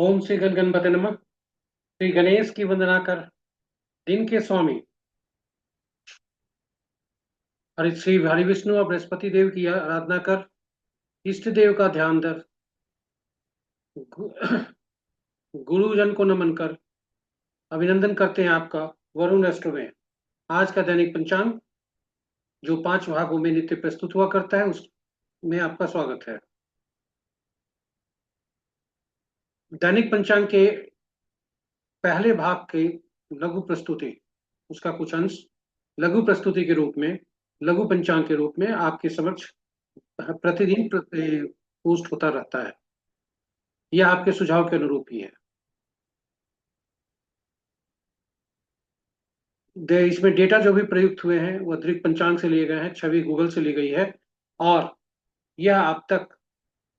ओम श्री गणपति नमः। श्री गणेश की वंदना कर, दिन के स्वामी हरि श्री हरि विष्णु और बृहस्पति देव की आराधना कर, इष्ट देव का ध्यान धर, गु- गुरुजन को नमन कर। अभिनंदन करते हैं आपका वरुण राष्ट्र में। आज का दैनिक पंचांग जो 5 भागों में नित्य प्रस्तुत हुआ करता है उसमें आपका स्वागत है। दैनिक पंचांग के पहले भाग के लघु प्रस्तुति, उसका कुछ अंश लघु प्रस्तुति के रूप में, लघु पंचांग के रूप में आपके समक्ष प्रतिदिन पोस्ट होता रहता है। यह आपके सुझाव के अनुरूप ही है। इसमें डेटा जो भी प्रयुक्त हुए हैं वह दृक पंचांग से लिए गए हैं, छवि गूगल से ली गई है। और यह आप तक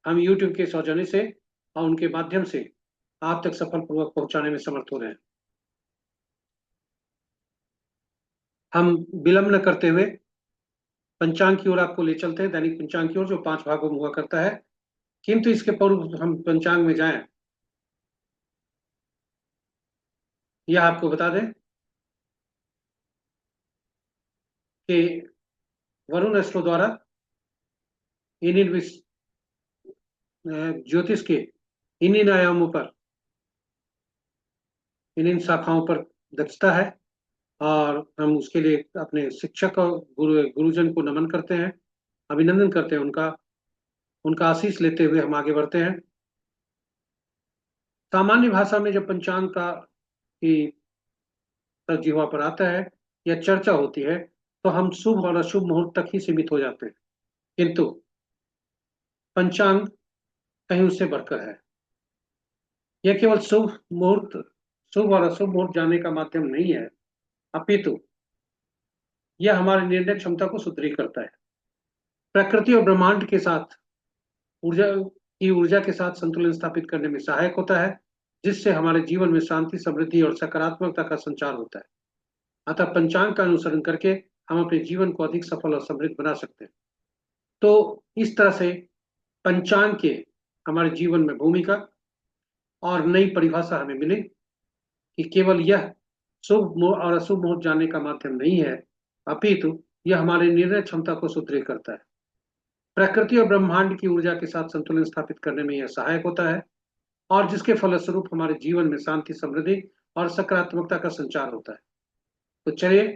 हम यूट्यूब के सौजन्य से और उनके माध्यम से आप तक सफलपूर्वक पहुंचाने में समर्थ हो रहे हैं। हम विलंब न करते हुए पंचांग की ओर आपको ले चलते हैं, दैनिक पंचांग की ओर जो 5 भागों में हुआ करता है। किंतु इसके पूर्व हम पंचांग में जाएं, यह आपको बता दें कि वरुण एस्ट्रो द्वारा इन ज्योतिष के इन आयामों पर, इन शाखाओं पर दक्षता है। और हम उसके लिए अपने शिक्षक और गुरुजन को नमन करते हैं, अभिनंदन करते हैं उनका, उनका आशीष लेते हुए हम आगे बढ़ते हैं। सामान्य भाषा में जब पंचांग का की तरजीह पर आता है या चर्चा होती है तो हम शुभ और अशुभ मुहूर्त तक ही सीमित हो जाते हैं। किंतु पंचांग कहीं उससे बढ़कर है। यह केवल शुभ और अशुभ मुहूर्त जानने का माध्यम नहीं है, अपितु यह हमारी निर्णय क्षमता को सुदृढ़ करता है। प्रकृति और ब्रह्मांड के साथ ऊर्जा के साथ संतुलन स्थापित करने में सहायक होता है, जिससे हमारे जीवन में शांति, समृद्धि और सकारात्मकता का संचार होता है। अतः पंचांग का अनुसरण करके हम अपने जीवन को अधिक सफल और समृद्ध बना सकते हैं। तो इस तरह से पंचांग के हमारे जीवन में भूमिका और नई परिभाषा हमें मिली कि केवल यह और अशुभ मुहूर्त जानने का माध्यम नहीं है, अपितु यह हमारे निर्णय क्षमता को सुदृढ़ करता है। प्रकृति और ब्रह्मांड की ऊर्जा के साथ संतुलन स्थापित करने में यह सहायक होता है, और जिसके फलस्वरूप हमारे जीवन में शांति, समृद्धि और सकारात्मकता का संचार होता है। तो चलिए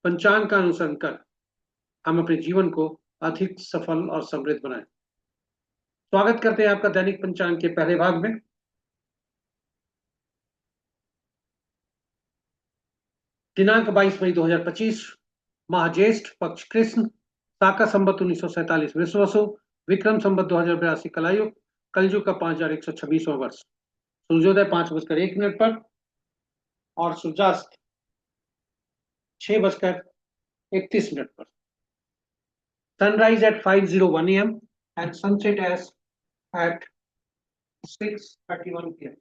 पंचांग का अनुसरण कर हम अपने जीवन को अधिक सफल और समृद्ध बनाएं। स्वागत करते हैं आपका दैनिक पंचांग के पहले भाग में। दिनांक 22 मई 2025, माह ज्येष्ठ, पक्ष कृष्ण, शाका संबत 1947 विश्ववसु, विक्रम संबत 2082 कलायुग, कलयुग का 5126वां वर्ष। सूर्योदय 5:01 पर और सूर्यास्त 6:31 पर। Sunrise at 5:01 and sunset at 6:31 PM।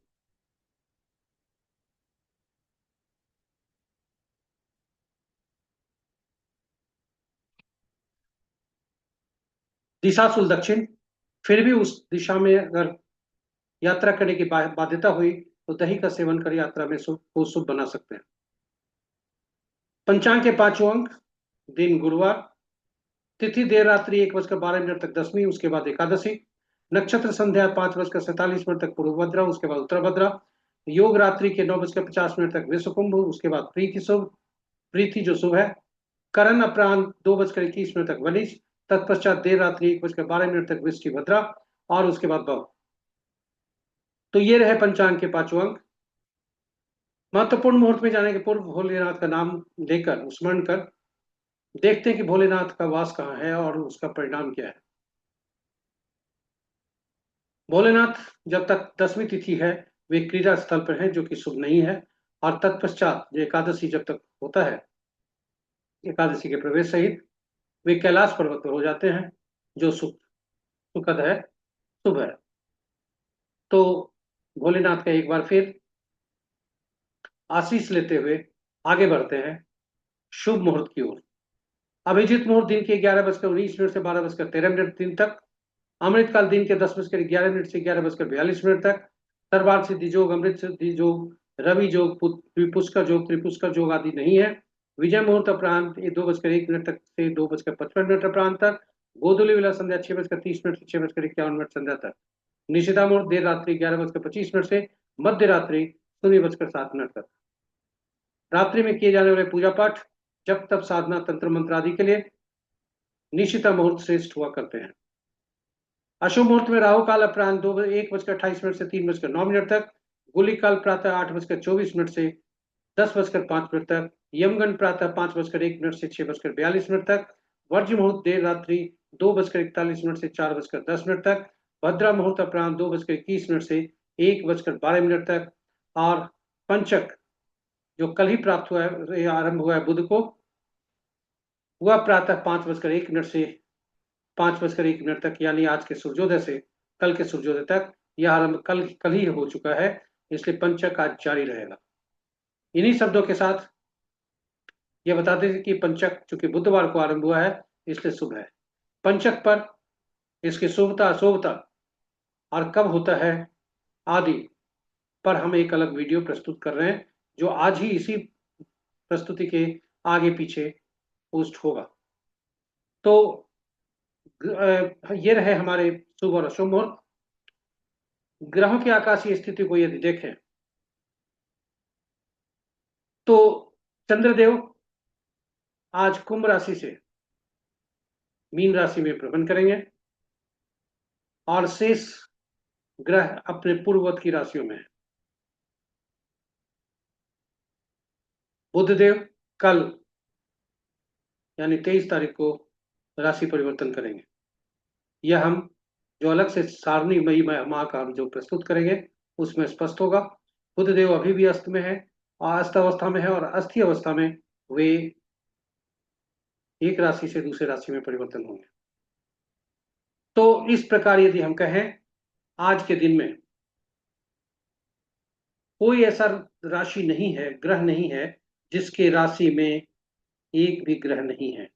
दिशाशूल दक्षिण। फिर भी उस दिशा में अगर यात्रा करने की बाध्यता हुई तो दही का सेवन कर यात्रा में शुभ को शुभ बना सकते हैं। पंचांग के 5 अंक, दिन गुरुवार, तिथि देर रात्रि 1:12 तक दसवीं, उसके बाद एकादशी। नक्षत्र संध्या 5:47 तक पूर्व भद्रा, उसके बाद उत्तर भद्रा। योग रात्रि के 9:50 तक विश्व कुंभ, उसके बाद प्रीति शुभ, प्रीति जो शुभ है। करण अपराह्न 2:21 तक वनिज, तत्पश्चात देर रात्रि 1:12 तक वृष्टि भद्रा और उसके बाद भव। तो ये रहे पंचांग के 5 अंक। महत्वपूर्ण मुहूर्त में जाने के पूर्व भोलेनाथ का नाम लेकर स्मरण कर देखते हैं कि भोलेनाथ का वास कहाँ है और उसका परिणाम क्या है। भोलेनाथ जब तक दसवीं तिथि है वे क्रीड़ा स्थल पर है, जो कि शुभ नहीं है। और तत्पश्चात जो एकादशी जब तक होता है, एकादशी के प्रवेश सहित वे कैलाश पर्वत पर हो जाते हैं, जो सुखद है, शुभ है। तो भोलेनाथ का एक बार फिर आशीष लेते हुए आगे बढ़ते हैं शुभ मुहूर्त की ओर। अभिजीत मुहूर्त दिन के 11:19 से 12:13 दिन तक। अमृतकाल दिन के 10:11 से 11:42 तक। सर्वार्थ सिद्धि योग, अमृत सिद्धि योग, रवि योग, पुष्कर योग, त्रिपुष्कर योग आदि नहीं है। विजय मुहूर्त अपरांत 2:01 तक से 2:55 अपरांत तक। गोधूली विला संध्या 6:30 से 6:51 संध्या तक। निशिता मुहूर्त देर रात्रि 11:25 से मध्य रात्रि 0:07 तक। रात्रि में किए जाने वाले पूजा पाठ, जप तप, साधना, तंत्र मंत्र आदि के लिए निशिता मुहूर्त श्रेष्ठ हुआ करते हैं। अशुभ मुहूर्त में राहु काल अपराह्न 1:28 से 3:09 तक। गुली काल प्रातः 8:24 से 10:05 तक। यमगंड प्रातः 5:01 से 6:42 तक। वर्ज्य मुहूर्त देर रात्रि 2:41 से 4:10 तक। भद्रा मुहूर्त अपराह्न 2:21 से 1:12 तक। और पंचक जो कल ही प्राप्त हुआ है, आरंभ हुआ है बुध को, वह प्रातः 5:01 से 5:01 तक, यानी आज के सूर्योदय से कल के सूर्योदय तक। यह आरंभ कल ही हो चुका है, इसलिए पंचक आज जारी रहेगा। इन्हीं शब्दों के साथ यह बताते हैं कि पंचक चूंकि बुधवार को आरंभ हुआ है इसलिए शुभ है। पंचक पर इसकी शुभता अशुभता और कब होता है आदि पर हम एक अलग वीडियो प्रस्तुत कर रहे हैं, जो आज ही इसी प्रस्तुति के आगे पीछे पोस्ट होगा। तो ये रहे हमारे शुभ और अशुभ मुहूर्त। ग्रहों की आकाशीय स्थिति को यदि देखें तो चंद्रदेव आज कुंभ राशि से मीन राशि में भ्रमण करेंगे और शेष ग्रह अपने पूर्ववत की राशियों में है। बुधदेव कल यानी 23 तारीख को राशि परिवर्तन करेंगे। यह हम जो अलग से सारणी मई माह का हम जो प्रस्तुत करेंगे उसमें स्पष्ट होगा। बुधदेव अभी भी अस्त में है, अस्त अवस्था में है, और अस्थि अवस्था में वे एक राशि से दूसरे राशि में परिवर्तन होंगे। तो इस प्रकार यदि हम कहें, आज के दिन में कोई ऐसा राशि नहीं है, ग्रह नहीं है जिसके राशि में एक भी ग्रह नहीं है,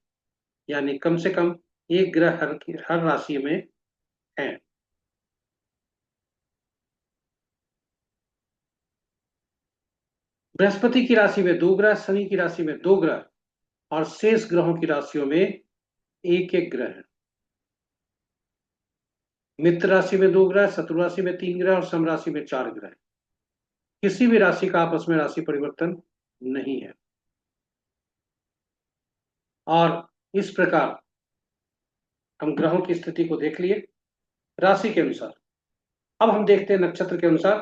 यानी कम से कम एक ग्रह हर राशि में है। बृहस्पति की राशि में 2 ग्रह, शनि की राशि में 2 ग्रह, और शेष ग्रहों की राशियों में एक एक ग्रह है। मित्र राशि में 2 ग्रह, शत्रु राशि में 3 ग्रह और सम राशि में 4 ग्रह। किसी भी राशि का आपस में राशि परिवर्तन नहीं है। और इस प्रकार हम ग्रहों की स्थिति को देख लिए राशि के अनुसार। अब हम देखते हैं नक्षत्र के अनुसार।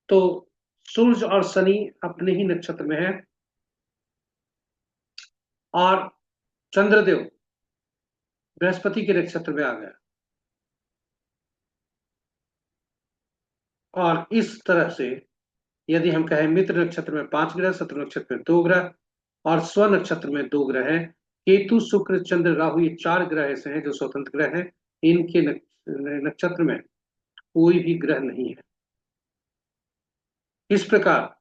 तो सूर्य और शनि अपने ही नक्षत्र में है, और चंद्रदेव बृहस्पति के नक्षत्र में आ गया। और इस तरह से यदि हम कहें, मित्र नक्षत्र में 5 ग्रह, शत्रु नक्षत्र में 2 ग्रह और स्व नक्षत्र में 2 ग्रह हैं। केतु, शुक्र, चंद्र, राहु, ये 4 ग्रह ऐसे हैं जो स्वतंत्र ग्रह हैं। इनके नक्षत्र में कोई भी ग्रह नहीं है। इस प्रकार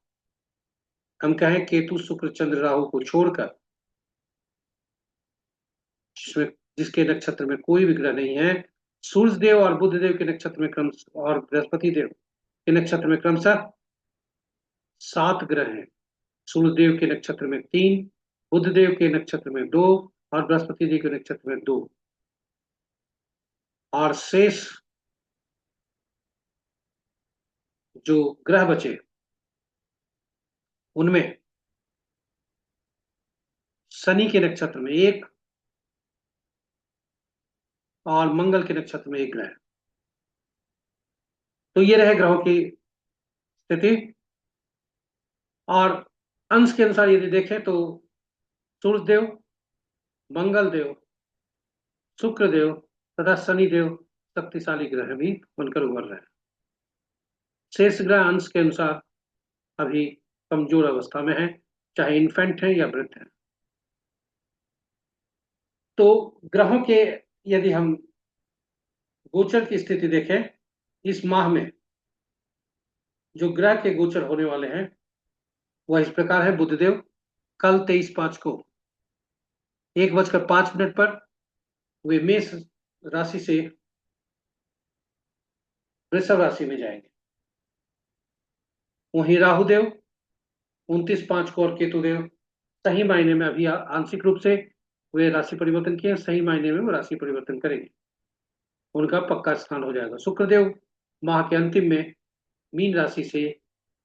हम कहें केतु, शुक्र, चंद्र, राहु को छोड़कर, जिसमें जिसके नक्षत्र में कोई भी ग्रह नहीं है, सूर्य देव और बुध देव के नक्षत्र में क्रम और बृहस्पति देव के नक्षत्र में क्रमशः 7 ग्रह हैं। सूर्य देव के नक्षत्र में 3, बुध देव के नक्षत्र में 2 और बृहस्पति देव के नक्षत्र में 2। और शेष जो ग्रह बचे उनमें शनि के नक्षत्र में 1 और मंगल के नक्षत्र में 1 ग्रह। तो ये रहे ग्रहों की स्थिति। और अंश के अनुसार यदि देखें तो सूर्य देव, मंगल देव, शुक्र देव तथा शनि देव शक्तिशाली ग्रह भी बनकर उभर रहे हैं। शेष ग्रह अंश के अनुसार अभी कमजोर अवस्था में है, चाहे इन्फेंट है या वृद्ध है। तो ग्रहों के यदि हम गोचर की स्थिति देखें, इस माह में जो ग्रह के गोचर होने वाले हैं वह इस प्रकार है। बुधदेव कल 23/5 को 1:05 पर वे मेष राशि से वृषभ राशि में जाएंगे। वहीं राहुदेव 29/5 को और केतुदेव सही मायने में अभी आंशिक रूप से वे राशि परिवर्तन किए, सही मायने में वो राशि परिवर्तन करेंगे, उनका पक्का स्थान हो जाएगा। शुक्रदेव माह के अंतिम में मीन राशि से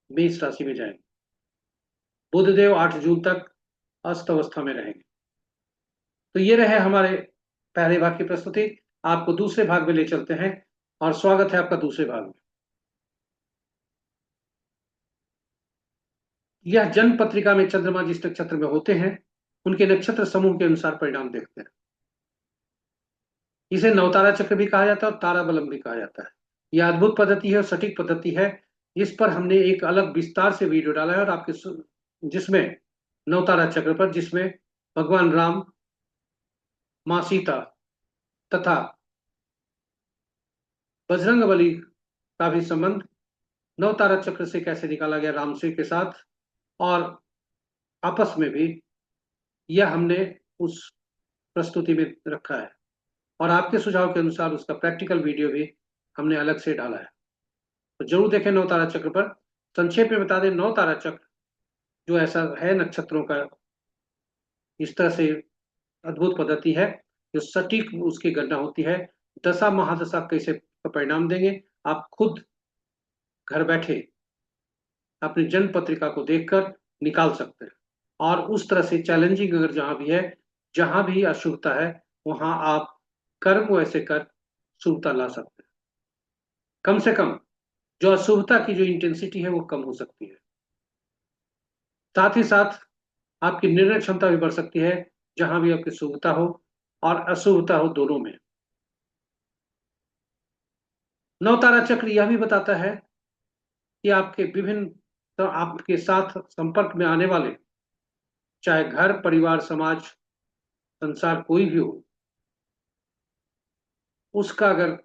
मेष राशि में जाएंगे। बुधदेव 8 जून तक अस्त अवस्था में रहेंगे। तो ये रहे हमारे पहले भाग की प्रस्तुति। आपको दूसरे भाग में ले चलते हैं और स्वागत है आपका दूसरे भाग में। यह जन्म पत्रिका में चंद्रमा जिस नक्षत्र में होते हैं उनके नक्षत्र समूह के अनुसार परिणाम देखते हैं। इसे नवतारा चक्र भी कहा जाता है और तारा बलम भी कहा जाता है। यह अद्भुत पद्धति है और सटीक पद्धति है। इस पर हमने एक अलग विस्तार से वीडियो डाला है और जिसमें नवतारा चक्र पर, जिसमें भगवान राम, माँ सीता तथा बजरंग बली का भी संबंध नवतारा चक्र से कैसे निकाला गया राम से के साथ, और आपस में भी, यह हमने उस प्रस्तुति में रखा है। और आपके सुझाव के अनुसार उसका प्रैक्टिकल वीडियो भी हमने अलग से डाला है, तो जरूर देखें नवतारा चक्र पर। संक्षेप में बता दें, नवतारा चक्र जो ऐसा है नक्षत्रों का इस तरह से अद्भुत पद्धति है जो सटीक उसकी गणना होती है। दशा महादशा कैसे परिणाम देंगे आप खुद घर बैठे अपनी जन्म पत्रिका को देखकर निकाल सकते हैं। और उस तरह से चैलेंजिंग अगर जहां भी है, जहां भी अशुभता है, वहां आप कर्म वैसे कर शुभता ला सकते हैं। कम से कम जो अशुभता की जो इंटेंसिटी है वो कम हो सकती है। साथ ही साथ आपकी निर्णय क्षमता भी बढ़ सकती है, जहां भी आपकी शुभता हो और अशुभता हो, दोनों में। नवतारा चक्र यह भी बताता है कि आपके विभिन्न, तो आपके साथ संपर्क में आने वाले, चाहे घर परिवार समाज संसार कोई भी हो, उसका अगर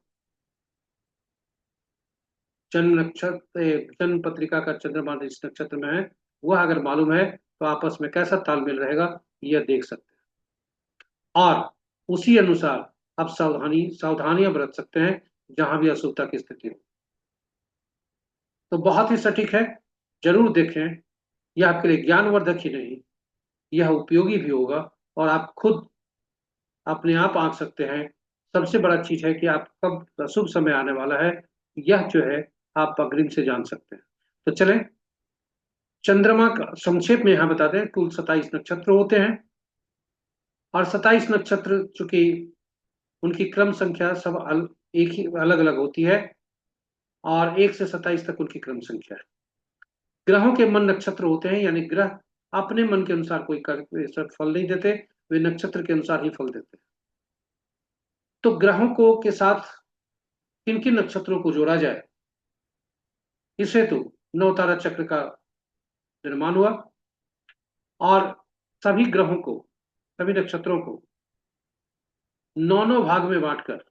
जन्म नक्षत्र जन्म पत्रिका का चंद्रमा इस नक्षत्र में है, वह अगर मालूम है तो आपस में कैसा तालमेल रहेगा यह देख सकते हैं। और उसी अनुसार आप सावधानियां बरत सकते हैं जहां भी अशुभता की स्थिति हो। तो बहुत ही सटीक है, जरूर देखें। यह आपके लिए ज्ञानवर्धक ही नहीं, यह उपयोगी भी होगा, और आप खुद अपने आप आंक सकते हैं। सबसे बड़ा चीज है कि आप कब अशुभ समय आने वाला है, यह जो है आप अग्रिम से जान सकते हैं। तो चलें, चंद्रमा का संक्षेप में यहां बता दें, कुल 27 नक्षत्र होते हैं। और 27 नक्षत्र चूंकि उनकी क्रम संख्या सब एक ही अलग अलग होती है, और 1 से 27 तक उनकी क्रम संख्या है। ग्रहों के मन नक्षत्र होते हैं, यानी ग्रह अपने मन के अनुसार कोई फल नहीं देते, वे नक्षत्र के अनुसार ही फल देते हैं। तो ग्रहों को के साथ किन किन नक्षत्रों को जोड़ा जाए, इस हेतु नवतारा चक्र का निर्माण हुआ। और सभी ग्रहों को, सभी नक्षत्रों को 9 भाग में बांटकर,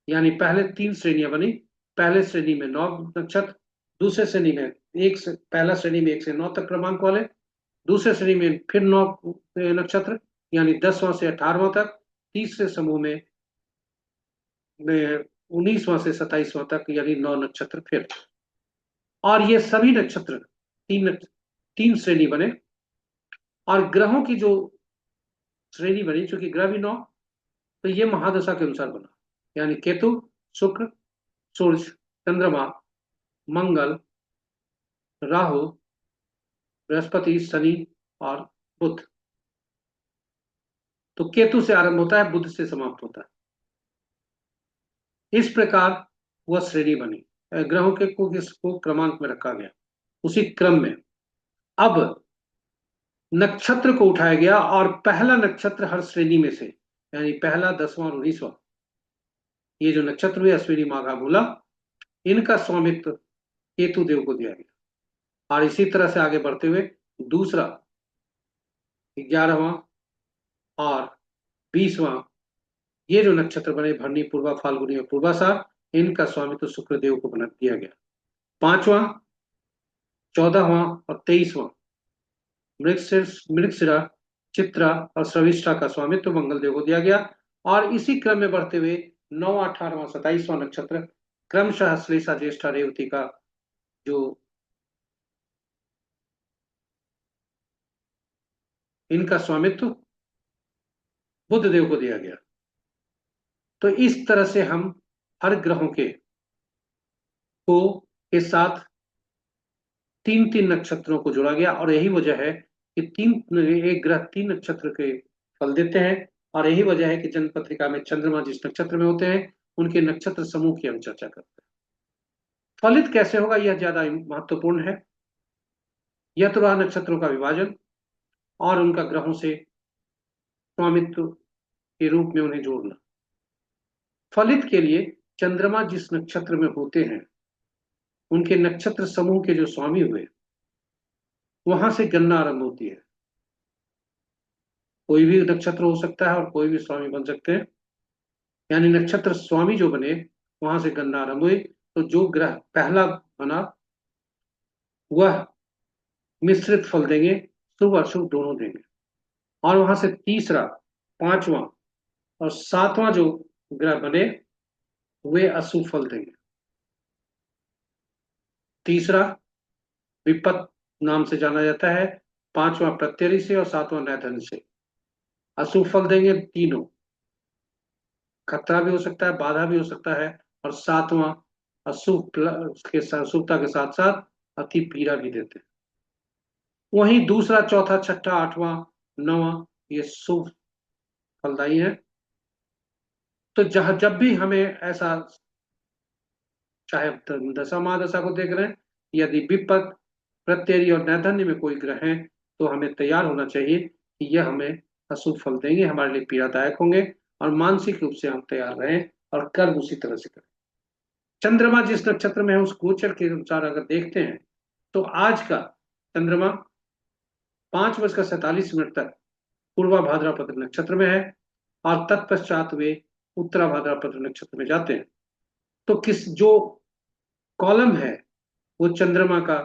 यानी पहले 3 श्रेणियां बनी। पहले श्रेणी में 9 नक्षत्र, दूसरे श्रेणी में पहला श्रेणी में 1 से 9 तक क्रमांक वाले, दूसरे श्रेणी में फिर 9 नक्षत्र, यानी 10वां से 18वां तक, तीसरे समूह में 19वां से 27वां तक, यानी 9 नक्षत्र फिर। और ये सभी नक्षत्र तीन श्रेणी बने। और ग्रहों की जो श्रेणी बनी, चूंकि ग्रह भी 9, तो ये महादशा के अनुसार बना, यानी केतु, शुक्र, सूर्य, चंद्रमा, मंगल, राहु, बृहस्पति, शनि और बुध। तो केतु से आरंभ होता है, बुध से समाप्त होता है। इस प्रकार वह श्रेणी बनी, ग्रहों के को क्रमांक में रखा गया उसी क्रम में। अब नक्षत्र को उठाया गया, और पहला नक्षत्र हर श्रेणी में से, यानी पहला, 10वां और 19वां, ये जो नक्षत्र हुए अश्विनी माघा मूला, इनका स्वामित्व केतु देव को दिया गया। और इसी तरह से आगे बढ़ते हुए दूसरा, 11वां और 20वां, ये जो नक्षत्र बने, भरनी, पूर्वा, फाल्गुनी और पूर्वाषाढ़, इनका स्वामित्व शुक्र देव को बना दिया गया। 5वां, 14वां और 23वां, मृगशिरा, चित्रा और श्रविष्ठा का स्वामित्व मंगल देव को दिया गया। और इसी क्रम में बढ़ते हुए 9वां, 18वां, 27वां नक्षत्र क्रमशः श्लेषा, ज्येष्ठा, रेवती का जो इनका स्वामित्व बुध देव को दिया गया। तो इस तरह से हम हर ग्रहों को के साथ तीन तीन नक्षत्रों को जोड़ा गया, और यही वजह है कि एक ग्रह तीन नक्षत्र के फल देते हैं। और यही वजह है कि जन्म पत्रिका में चंद्रमा जिस नक्षत्र में होते हैं उनके नक्षत्र समूह की हम चर्चा करते हैं। फलित कैसे होगा यह ज्यादा महत्वपूर्ण है। यह तो रहा नक्षत्रों का विभाजन और उनका ग्रहों से स्वामित्व के रूप में उन्हें जोड़ना। फलित के लिए चंद्रमा जिस नक्षत्र में होते हैं उनके नक्षत्र समूह के जो स्वामी हुए, वहां से गणना आरंभ होती है। कोई भी नक्षत्र हो सकता है और कोई भी स्वामी बन सकते हैं, यानी नक्षत्र स्वामी जो बने वहां से गणना आरंभ हुई। तो जो ग्रह पहला बना वह मिश्रित फल देंगे, शुभ अशुभ दोनों देंगे। और वहां से तीसरा, पांचवा और सातवां जो ग्रह बने वे अशुभ फल देंगे। तीसरा विपत नाम से जाना जाता है, पांचवा प्रत्यरि से और सातवां नैधन से। अशुभ फल देंगे तीनों, खतरा भी हो सकता है, बाधा भी हो सकता है, और सातवां अशुभ के शुभता के साथ साथ अति पीड़ा भी देते हैं। वहीं दूसरा, चौथा, छठा, आठवां, नौवां ये शुभ फलदायी है। तो जहां जब भी हमें ऐसा, चाहे दशा महादशा को देख रहे हैं, यदि विपत प्रत्यय और नैधन्य में कोई ग्रह है तो हमें तैयार होना चाहिए कि यह हमें अशुभ फल देंगे, हमारे लिए पीड़ादायक होंगे, और मानसिक रूप से हम तैयार रहें और कर्म उसी तरह से करें। चंद्रमा जिस नक्षत्र में है उस गोचर के अनुसार अगर देखते हैं तो आज का चंद्रमा 5:47 तक पूर्वा भाद्रपद नक्षत्र में है, और तत्पश्चात वे उत्तरा भाद्रपद नक्षत्र में जाते हैं। तो किस जो कॉलम है वो चंद्रमा का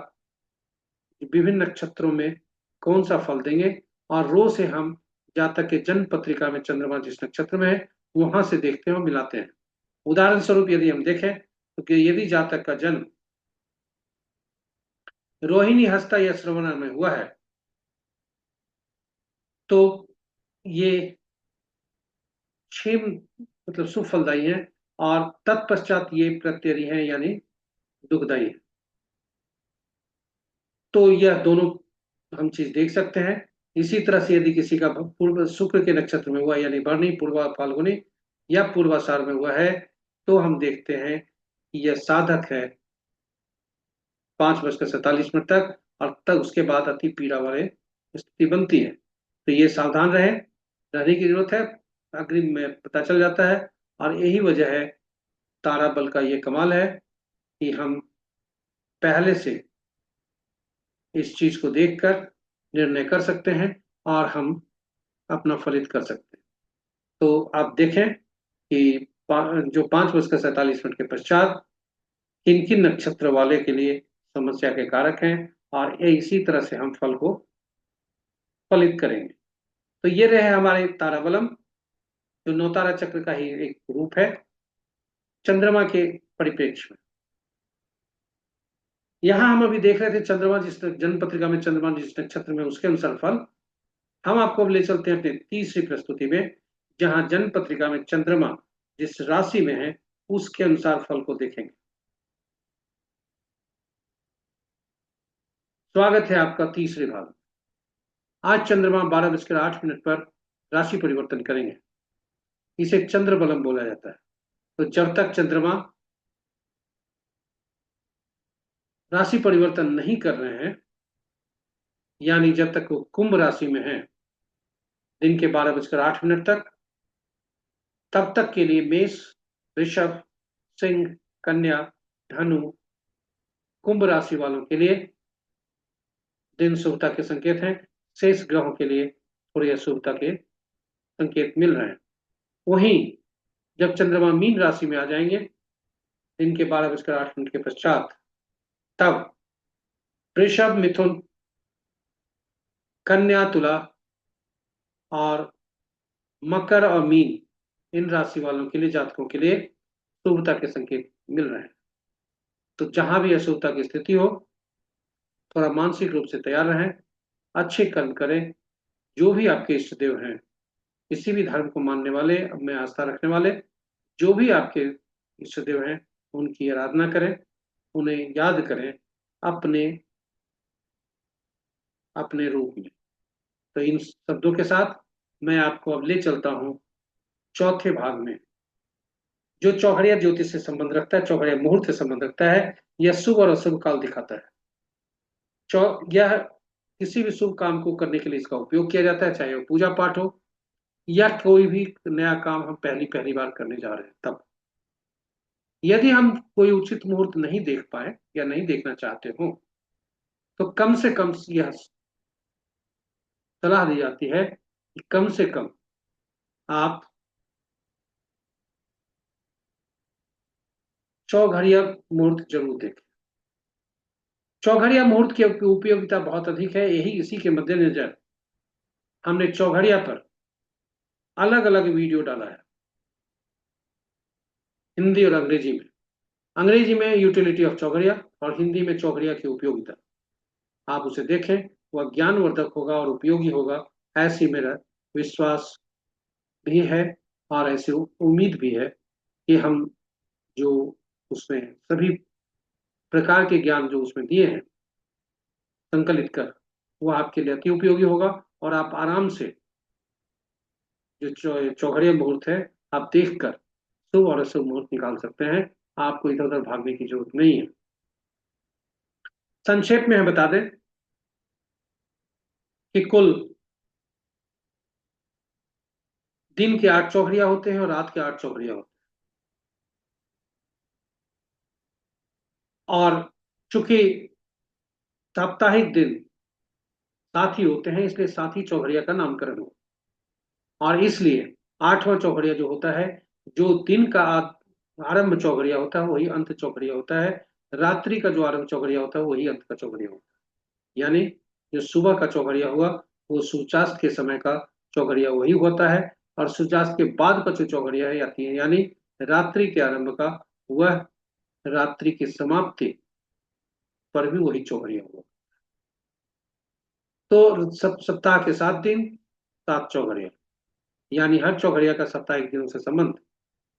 विभिन्न नक्षत्रों में कौन सा फल देंगे, और रो से हम जातक के जन्म पत्रिका में चंद्रमा जिस नक्षत्र में है वहां से देखते हैं और मिलाते हैं। उदाहरण स्वरूप यदि हम देखें तो कि यदि जातक का जन्म रोहिणी, हस्ता या श्रवण में हुआ है तो ये छह मतलब शुभ फलदायी है, और तत्पश्चात ये प्रत्ययी है यानी दुखदायी है। तो यह दोनों हम चीज देख सकते हैं। इसी तरह से यदि किसी का पूर्व शुक्र के नक्षत्र में हुआ यानी भरणी, पूर्वा फाल्गुनी या पूर्वाषाढ़ में हुआ है तो हम देखते हैं कि यह साधक है 5:47 तक, और तब उसके बाद अति पीड़ा वाले स्थिति बनती है। तो ये सावधान रहे, रहने की जरूरत है, अग्रिम में पता चल जाता है। और यही वजह है, तारा बल का ये कमाल है कि हम पहले से इस चीज को देखकर निर्णय कर सकते हैं और हम अपना फलित कर सकते हैं। तो आप देखें कि जो 5:47 के पश्चात किन किन नक्षत्र वाले के लिए समस्या के कारक हैं, और ये इसी तरह से हम फल को फलित करेंगे। तो ये रहे हमारे ताराबलम, जो नौतारा चक्र का ही एक रूप है चंद्रमा के परिप्रेक्ष्य में। यहाँ हम अभी देख रहे थे चंद्रमा जिस जन्म पत्रिका में चंद्रमा जिस नक्षत्र में उसके अनुसार फल। हम आपको अब ले चलते हैं अपनी तीसरी प्रस्तुति में, जहां जन्म पत्रिका में चंद्रमा जिस राशि में है उसके अनुसार फल को देखेंगे। स्वागत है आपका तीसरे भाग। आज चंद्रमा 12:08 पर राशि परिवर्तन करेंगे। इसे चंद्र बलम बोला जाता है। तो जब तक चंद्रमा राशि परिवर्तन नहीं कर रहे हैं, यानी जब तक वो कुंभ राशि में है दिन के 12:08 तक, तब तक के लिए मेष, वृषभ, सिंह, कन्या, धनु, कुंभ राशि वालों के लिए दिन शुभता के संकेत हैं। शेष ग्रहों के लिए थोड़ी अशुभता के संकेत मिल रहे हैं। वहीं जब चंद्रमा मीन राशि में आ जाएंगे दिन के 12:08 के पश्चात, तब वृषभ, मिथुन, कन्या, तुला और मकर और मीन इन राशि वालों के लिए, जातकों के लिए शुभता के संकेत मिल रहे हैं। तो जहां भी अशुभता की स्थिति हो थोड़ा मानसिक रूप से तैयार रहें, अच्छे कर्म करें, जो भी आपके इष्ट देव हैं, किसी भी धर्म को मानने वाले, में आस्था रखने वाले, जो भी आपके इष्ट देव हैं, उनकी आराधना करें, उन्हें याद करें अपने अपने रूप में। तो इन शब्दों के साथ मैं आपको अब ले चलता हूँ चौथे भाग में, जो चौघड़िया ज्योतिष से संबंध रखता है, चौघड़िया मुहूर्त से संबंध रखता है। यह शुभ और अशुभ काल दिखाता है। चौ यह किसी भी शुभ काम को करने के लिए इसका उपयोग किया जाता है, चाहे वो पूजा पाठ हो या कोई भी नया काम हम पहली पहली बार करने जा रहे हैं तब। यदि हम कोई उचित मुहूर्त नहीं देख पाए या नहीं देखना चाहते हो, तो कम से कम यह सलाह दी जाती है कि कम से कम आप चौघड़िया मुहूर्त जरूर देखें। चौघड़िया मुहूर्त की उपयोगिता बहुत अधिक है। यही इसी के मद्देनजर हमने चौघड़िया पर अलग अलग वीडियो डाला है, हिंदी और अंग्रेजी में। अंग्रेजी में यूटिलिटी ऑफ चौघड़िया और हिंदी में चौघड़िया की उपयोगिता। आप उसे देखें, वह ज्ञानवर्धक होगा और उपयोगी होगा, ऐसी मेरा विश्वास भी है और ऐसी उम्मीद भी है कि हम जो उसमें सभी प्रकार के ज्ञान जो उसमें दिए हैं संकलित कर, वो आपके लिए अति उपयोगी होगा। और आप आराम से जो चौघड़िया मुहूर्त है, आप देख कर शुभ और अशुभ मुहूर्त निकाल सकते हैं। आपको इधर उधर भागने की जरूरत नहीं है। संक्षेप में हम बता दें कि कुल दिन के 8 चौघड़िया होते हैं और रात के 8 चौघड़िया होते हैं। और चूंकि साप्ताहिक दिन साथ ही होते हैं, इसलिए साथी चौघड़िया का नामकरण हो। और इसलिए 8वां चौघड़िया जो होता है, जो दिन का आरंभ चौघड़िया होता है वही अंत चौघड़िया होता है। रात्रि का जो आरंभ चौघड़िया होता है वही अंत का चौघड़िया होता है। यानी जो सुबह का चौघड़िया हुआ वो सूर्यास्त के समय का चौघड़िया वही होता है, और सूर्यास्त के बाद का जो चौघड़िया है आती है, यानी रात्रि के आरंभ का, वह रात्रि की समाप्ति पर भी वही चौघड़िया हुआ। तो सप्ताह के 7 दिन, 7 चौघड़िया, यानी हर चौघड़िया का साप्ताहिक दिनों से संबंध।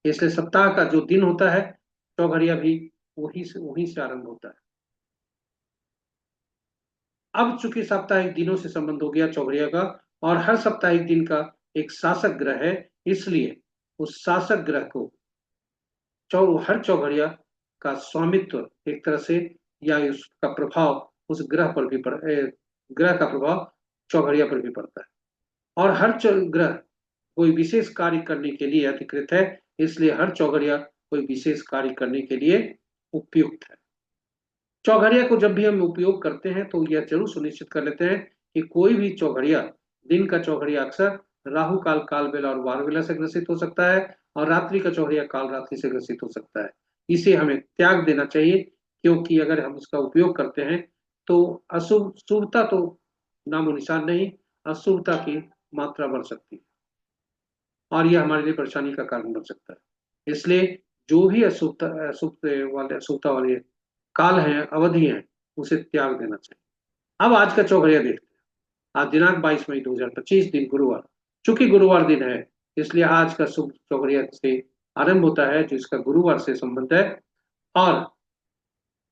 इसलिए सप्ताह का जो दिन होता है, चौघड़िया भी वहीं से आरंभ होता है। अब चूंकि साप्ताहिक दिनों से संबंध हो गया चौघड़िया का, और हर साप्ताहिक दिन का एक शासक ग्रह है, इसलिए उस शासक ग्रह को हर चौघड़िया का स्वामित्व एक तरह से, या उसका प्रभाव उस ग्रह पर भी ग्रह का प्रभाव चौघड़िया पर भी पड़ता है। और हर ग्रह कोई विशेष कार्य करने के लिए अधिकृत है, इसलिए हर चौघड़िया कोई विशेष कार्य करने के लिए उपयुक्त है। चौघड़िया को जब भी हम उपयोग करते हैं तो यह जरूर सुनिश्चित कर लेते हैं कि कोई भी चौघड़िया, दिन का चौघड़िया अक्सर राहु काल, काल बेला और वार बेला से ग्रसित हो सकता है, और रात्रि का चौघड़िया काल रात्रि से ग्रसित हो सकता है। इसे हमें त्याग देना चाहिए, क्योंकि अगर हम इसका उपयोग करते हैं तो अशुभ शुभता तो नामो निशान नहीं, अशुभता की मात्रा बढ़ सकती है और यह हमारे लिए परेशानी का कारण बन सकता है। इसलिए जो भी अशुभता वाले काल हैं, अवधि हैं, उसे त्याग देना चाहिए। अब आज का चौघड़िया देखते हैं। आज दिनांक 22 मई 2025, दिन गुरुवार। चूंकि गुरुवार दिन है, इसलिए आज का शुभ चौघड़िया से आरंभ होता है, जो इसका गुरुवार से संबंध है, और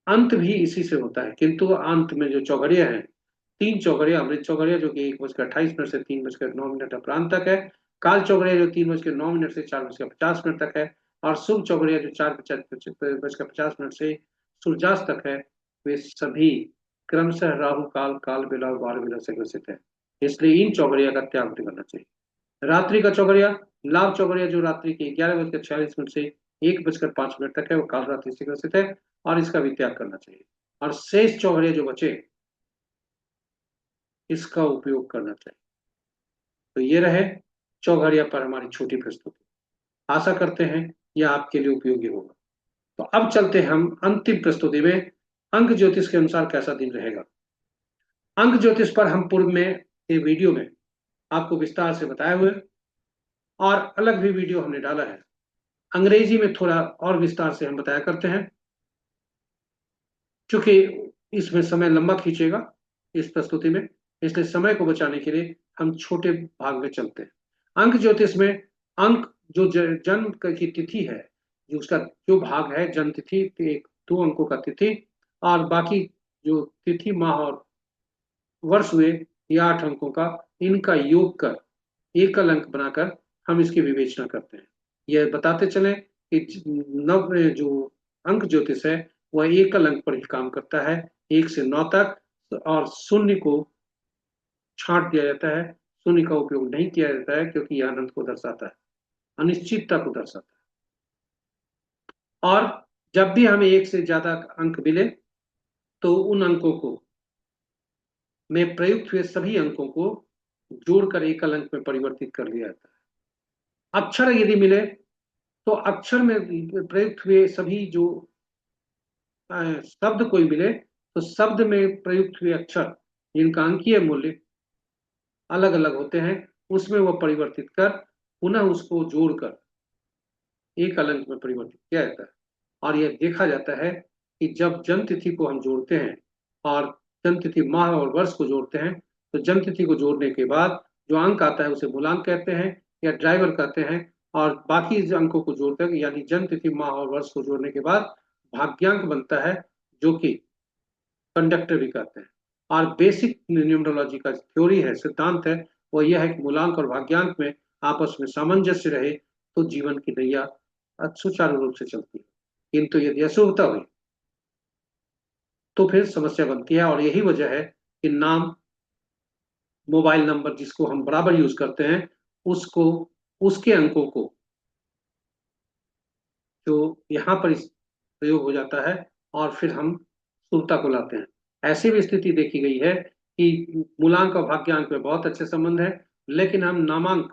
अंत भी इसी से होता है। किंतु अंत में जो चौघड़िया है, 3 चौघड़िया, अमृत चौघड़िया जो कि 1:28 से 3:09 अपराह्न तक है, काल चौघड़िया जो 3:09 से 4:50 तक है, और शुभ चौघड़िया जो 4:50 से सूर्यास्त तक है, वे सभी क्रमशः राहु काल, काल बेला और वार बेला से ग्रसित है। इसलिए इन चौघड़िया का त्याग नहीं करना चाहिए। रात्रि का चौघड़िया, लाभ चौघड़िया जो रात्रि के 11:46 से 1:05 तक है, वो काल रात्रि से ग्रसित है, और इसका भी त्याग करना चाहिए। और शेष चौघड़िया जो बचे, इसका उपयोग करना चाहिए। तो ये रहे चौघड़िया पर हमारी छोटी प्रस्तुति। आशा करते हैं यह आपके लिए उपयोगी होगा। तो अब चलते हैं हम अंतिम प्रस्तुति में, अंक ज्योतिष के अनुसार कैसा दिन रहेगा। अंक ज्योतिष पर हम पूर्व में ये वीडियो में आपको विस्तार से बताए हुए, और अलग भी वीडियो हमने डाला है। अंग्रेजी में थोड़ा और विस्तार से हम बताया करते हैं, क्योंकि इसमें समय लंबा खींचेगा इस प्रस्तुति में, इसलिए समय को बचाने के लिए हम छोटे भाग में चलते हैं। अंक ज्योतिष में अंक जो जन्म की तिथि है, जो उसका जो भाग है जन्म तिथि, एक 2 अंकों का तिथि, और बाकी जो तिथि माह और वर्ष हुए या 8 अंकों का, इनका योग कर एकल अंक बनाकर हम इसकी विवेचना करते हैं। यह बताते चले कि नव जो अंक ज्योतिष है वह एकल अंक पर ही काम करता है, 1 से 9 तक, और शून्य को छांट दिया जाता है। शून्य का उपयोग नहीं किया जाता है क्योंकि यह अनंत को दर्शाता है, अनिश्चितता को दर्शाता है। और जब भी हमें 1 से ज्यादा अंक मिले तो उन अंकों को में प्रयुक्त हुए सभी अंकों को जोड़कर एकल अंक में परिवर्तित कर लिया जाता है। अक्षर यदि मिले तो अक्षर में प्रयुक्त हुए सभी जो शब्द कोई मिले तो शब्द में प्रयुक्त हुए अक्षर जिनका अंकीय मूल्य अलग अलग होते हैं, उसमें वह परिवर्तित कर पुनः उसको जोड़कर एक अलंक में परिवर्तित किया जाता है। और यह देखा जाता है कि जब जन्म तिथि को हम जोड़ते हैं और जन्म तिथि माह और वर्ष को जोड़ते हैं, तो जन्म तिथि को जोड़ने के बाद जो अंक आता है उसे मूलांक कहते हैं या ड्राइवर कहते हैं, और बाकी अंकों को जोड़ते हैं यानी जन्म तिथि माह और वर्ष को जोड़ने के बाद भाग्यांक बनता है, जो कि कंडक्टर भी कहते हैं। और बेसिक न्यूमरोलॉजी का थ्योरी है, सिद्धांत है, वो यह है कि मूलांक और भाग्यांक में आपस में सामंजस्य रहे तो जीवन की नैया सुचारू रूप से चलती है। किंतु यदि अशुभता हुई तो फिर समस्या बनती है, और यही वजह है कि नाम, मोबाइल नंबर जिसको हम बराबर यूज करते हैं, उसको, उसके अंकों को जो यहाँ पर प्रयोग हो जाता है और फिर हम शुभता को लाते हैं। ऐसी भी स्थिति देखी गई है कि मूलांक और भाग्यांक में बहुत अच्छे संबंध है, लेकिन हम नामांक,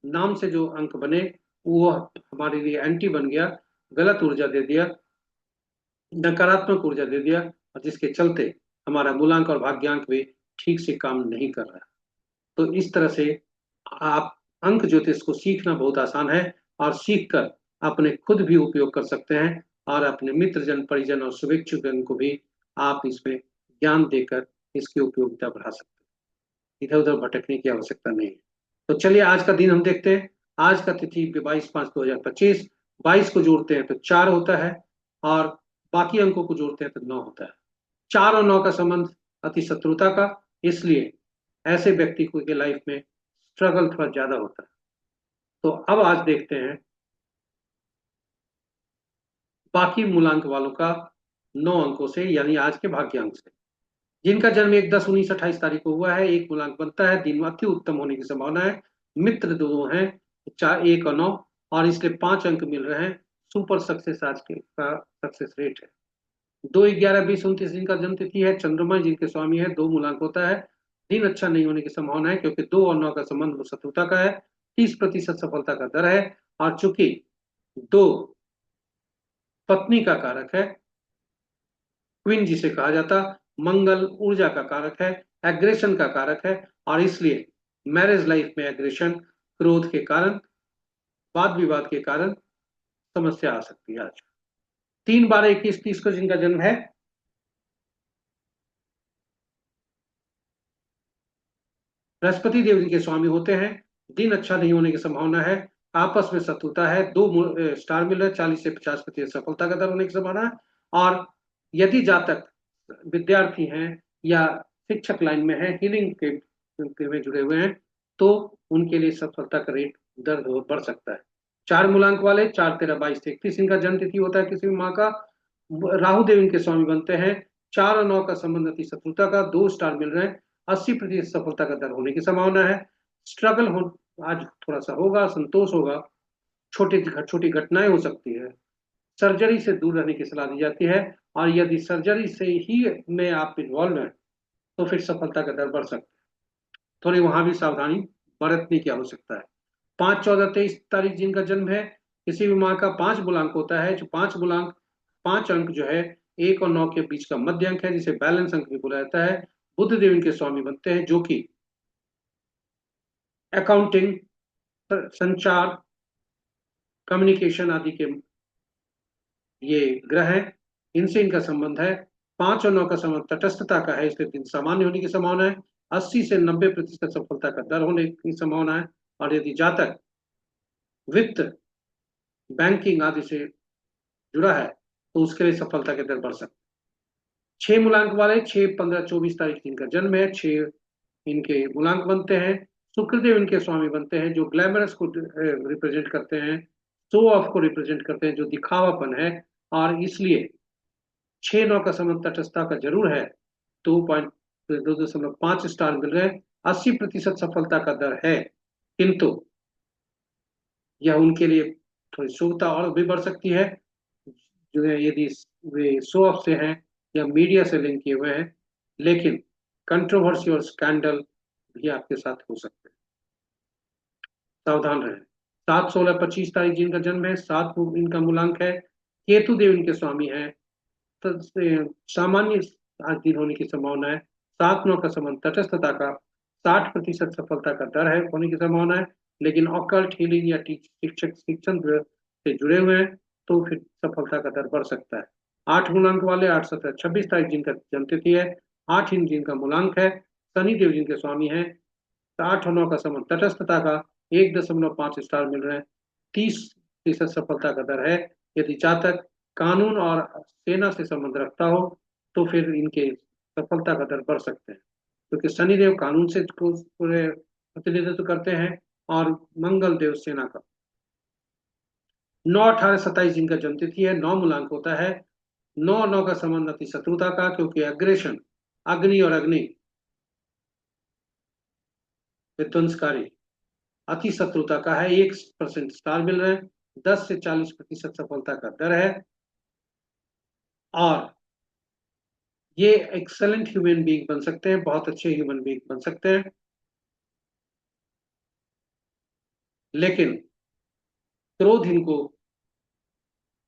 नाम से जो अंक बने वो हमारे लिए एंटी बन गया, गलत ऊर्जा दे दिया, नकारात्मक ऊर्जा दे दिया, और जिसके चलते हमारा मूलांक और भाग्यांक भी ठीक से काम नहीं कर रहा। तो इस तरह से आप अंक ज्योतिष को सीखना बहुत आसान है, और सीख कर अपने खुद भी उपयोग कर सकते हैं, और अपने मित्र जन, परिजन और शुभेच्छु जन को भी आप इसमें ज्ञान देकर इसकी उपयोगिता बढ़ा सकते हैं। इधर उधर भटकने की आवश्यकता नहीं है। तो चलिए आज का दिन हम देखते हैं। आज का तिथि 22/5/2025, 22 को जोड़ते हैं तो 4 होता है, और बाकी अंकों को जोड़ते हैं तो 9 होता है। 4 और 9 का संबंध अति शत्रुता का, इसलिए ऐसे व्यक्ति को के लाइफ में स्ट्रगल थोड़ा ज्यादा होता है। तो अब आज देखते हैं बाकी मूलांक वालों का 9 अंकों से, यानी आज के भाग्यांक से। जिनका जन्म 1/10/1928 को हुआ है, एक मूलांक बनता है, दिन अति उत्तम होने की संभावना है, मित्र दो हैं, 1 और 9, और इसलिए 5 अंक मिल रहे हैं। सुपर सक्सेस आज के का सक्सेस रेट है। 2/11/2029 जिनका जन्म तिथि है, चंद्रमा जिनके स्वामी है, 2 मूलांक होता है। दिन अच्छा नहीं होने की संभावना है क्योंकि 2 और 9 का संबंध शत्रुता का है। 30% सफलता का दर है, और चूंकि 2 पत्नी का कारक है, क्वीन जिसे कहा जाता, मंगल ऊर्जा का कारक है, एग्रेशन का कारक है, और इसलिए मैरिज लाइफ में एग्रेशन, क्रोध के कारण, वाद विवाद के कारण समस्या आ सकती है। आज 3/12/2130 को जिनका जन्म है, बृहस्पति देव जिनके स्वामी होते हैं, दिन अच्छा नहीं होने की संभावना है, आपस में शत्रुता है, 2 स्टार मिल रहे हैं, 40 से 50% सफलता का दर होने की संभावना है। और यदि जातक विद्यार्थी हैं या शिक्षक लाइन में है, हीलिंग के में जुड़े हुए हैं, तो उनके लिए सफलता का रेट दर बढ़ सकता है। 4 मूलांक वाले, 4/13/22/31 इनका जन्म तिथि होता है किसी भी माह का, राहु देव इनके स्वामी बनते हैं। 4 और 9 का संबंध अति शत्रुता का, 2 स्टार मिल रहे हैं, 80% सफलता का दर होने की संभावना है। स्ट्रगल हो आज थोड़ा सा होगा, संतोष होगा, छोटी छोटी घटनाएं हो सकती है, सर्जरी से दूर रहने की सलाह दी जाती है, और यदि सर्जरी से ही में आप इन्वॉल्व हैं तो फिर सफलता का दर बढ़ सकता है। थोड़ी वहां भी सावधानी बरतने की आवश्यकता है। 5/14/23 जिनका जन्म है, किसी भी माह का 5 मूलांक होता है, जो 5 मूलांक, 5 अंक जो है 1 और 9 के बीच का मध्य अंक है, जिसे बैलेंस अंक भी बोला जाता है। बुध देव इनके स्वामी बनते हैं, जो कि अकाउंटिंग, संचार, कम्युनिकेशन आदि के ये ग्रह हैं, इनसे इनका संबंध है। 5 और 9 का संबंध तटस्थता का है, इसलिए दिन सामान्य होने की संभावना है। 80 से 90% सफलता का दर होने की संभावना है। और यदि जातक वित्त, बैंकिंग आदि से जुड़ा है तो उसके लिए सफलता के दर बढ़ सकते हैं। 6 मूलांक वाले, 6, 15, 24 तारीख जिनका जन्म है, 6 इनके मूलांक बनते हैं। शुक्रदेव इनके स्वामी बनते हैं, जो ग्लैमरस को रिप्रेजेंट करते हैं, शो ऑफ को रिप्रेजेंट करते हैं, जो दिखावापन है। और इसलिए 6, 9 का संबंध तटस्थता का जरूर है। 2.5 स्टार मिल रहे हैं। 80% सफलता का दर है, किंतु यह उनके लिए थोड़ी शुभता और भी बढ़ सकती है, जो है यदि वे शो ऑफ से हैं या मीडिया से लिंक किए हुए हैं। लेकिन कंट्रोवर्सी और स्कैंडल भी आपके साथ हो सकते हैं, सावधान रहें। 7, 16, 25 तारीख जिनका जन्म है, 7 इनका मूलांक है, केतु देव इनके स्वामी है। तो सामान्य आज दिन होने की संभावना है। 7, 9 का संबंध तटस्थता का, 60% सफलता का दर है होने की संभावना है। लेकिन ऑकल्ट, हीलिंग या शिक्षक शिक्षण से जुड़े हुए हैं तो फिर सफलता का दर बढ़ सकता है। 8 मूलांक वाले, 8, 17, 26 तारीख जिनका जन्मतिथि है, 8 जिनका मूलांक है, शनि देव जिनके स्वामी हैं। 8 और 9 का संबंध तटस्थता का, 1.5 स्टार मिल रहे हैं। 30% सफलता का दर है। यदि जातक कानून और सेना से संबंध रखता हो तो फिर इनके सफलता का दर बढ़ सकते हैं, क्योंकि शनिदेव कानून से को पूरे प्रतिनिधित्व करते हैं और मंगल देव सेना का। 9, 18, 27 जिनका जन्मतिथि है, 9 मूलांक होता है। 9, 9 का संबंध अति शत्रुता का, क्योंकि अग्रेशन, अग्नि और अग्नि विध्वंसकारी अति शत्रुता का है। 1% स्टार मिल रहे हैं। 10 से 40% सफलता का दर है। और ये एक्सेलेंट ह्यूमन बीइंग बन सकते हैं, बहुत अच्छे ह्यूमन बीइंग बन सकते हैं। लेकिन क्रोध इनको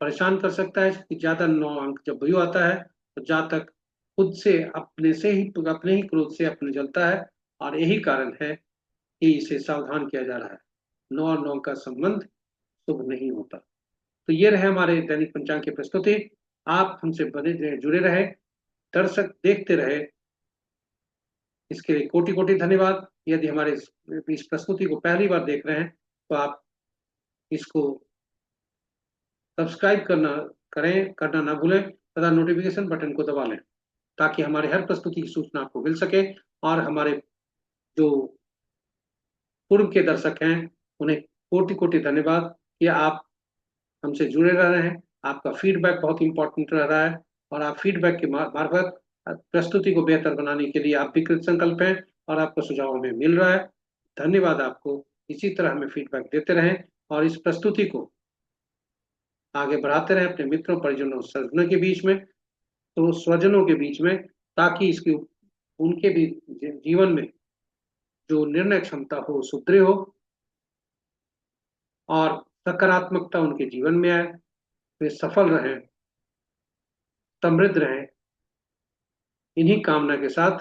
परेशान कर सकता है कि ज्यादा 9 अंक जब भी आता है तो जातक खुद से ही अपने ही क्रोध से अपने जलता है। और यही कारण है कि इसे सावधान किया जा रहा है। 9 और 9 का संबंध शुभ नहीं होता। तो ये रहे हमारे दैनिक पंचांग की प्रस्तुति। आप हमसे बने जुड़े रहे, दर्शक देखते रहे, इसके लिए कोटि कोटि धन्यवाद। यदि हमारे इस प्रस्तुति को पहली बार देख रहे हैं तो आप इसको सब्सक्राइब करना ना भूलें तथा नोटिफिकेशन बटन को दबा लें, ताकि हमारे हर प्रस्तुति की सूचना आपको मिल सके। और हमारे जो पूर्व के दर्शक हैं उन्हें कोटि कोटि धन्यवाद कि आप हमसे जुड़े रह रहे हैं। आपका फीडबैक बहुत इंपॉर्टेंट रह रहा है, और आप फीडबैक के मार्फत प्रस्तुति को बेहतर बनाने के लिए आप भी कृत संकल्प हैं, और आपका सुझाव हमें मिल रहा है। धन्यवाद आपको। इसी तरह हमें फीडबैक देते रहें और इस प्रस्तुति को आगे बढ़ाते रहें अपने मित्रों, परिजनों, सज्जनों के बीच में, तो स्वजनों के बीच में, ताकि इसकी उनके भी जीवन में जो निर्णय क्षमता हो सुदृढ़ हो और सकारात्मकता उनके जीवन में आए, वे सफल रहें, समृद्ध रहें। इन्हीं कामना के साथ,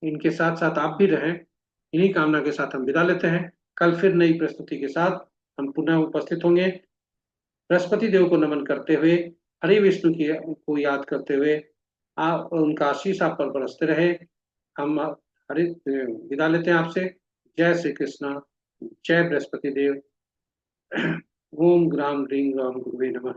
इनके साथ साथ आप भी रहें, इन्हीं कामना के साथ हम विदा लेते हैं। कल फिर नई प्रस्तुति के साथ हम पुनः उपस्थित होंगे। बृहस्पति देव को नमन करते हुए, हरि विष्णु की को याद करते हुए, आप उनका आशीष आप पर बरसते रहे। हम हरि विदा लेते हैं आपसे। जय श्री कृष्णा, जय बृहस्पति देव। ओम ग्राम ह्रीं ग्राम गुरुवे नमः।